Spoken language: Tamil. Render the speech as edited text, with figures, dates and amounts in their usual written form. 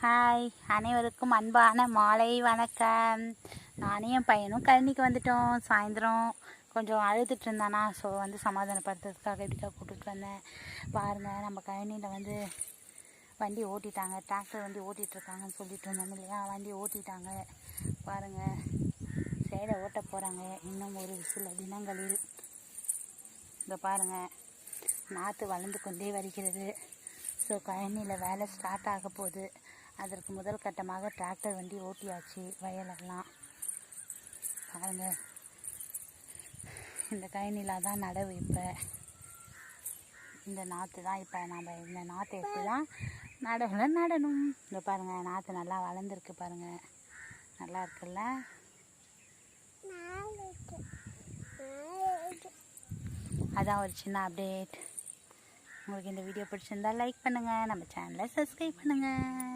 ஹாய், அனைவருக்கும் அன்பான மாலை வணக்கம். நானும் என் பையனும் கழனிக்கு வந்துட்டோம். சாயந்தரம் கொஞ்சம் அழுதுட்டு இருந்தானா, ஸோ சமாதானப்படுத்துறதுக்காக இப்படிக்கா கூப்பிட்டுட்டு வந்தேன். பாருங்கள், நம்ம கழனியில் வண்டி ஓட்டிட்டாங்க, டிராக்டர் வண்டி ஓட்டிகிட்ருக்காங்கன்னு சொல்லிட்டு இருந்தோம் இல்லையா. வண்டி ஓட்டிட்டாங்க. பாருங்கள், சேடை ஓட்ட போகிறாங்க. இன்னும் ஒரு சில தினங்களில் இங்கே பாருங்கள், நாற்று வளர்ந்து கொண்டே வருகிறது. ஸோ கழனியில் வேலை ஸ்டார்ட் ஆக போகுது. அதற்கு முதல் கட்டமாக டிராக்டர் வண்டி ஓட்டியாச்சு வயலெல்லாம். பாருங்கள், இந்த கழனியில் தான் நடவு. இப்போ இந்த நாற்று தான் இப்போ நம்ம இந்த நாற்றை எடுத்து தான் நடணும். இந்த பாருங்கள், நாற்று நல்லா வளர்ந்துருக்கு. பாருங்கள், நல்லா இருக்குல்ல. அதான் ஒரு சின்ன அப்டேட். உங்களுக்கு இந்த வீடியோ பிடிச்சிருந்தா லைக் பண்ணுங்கள், நம்ம சேனலை சப்ஸ்கிரைப் பண்ணுங்கள்.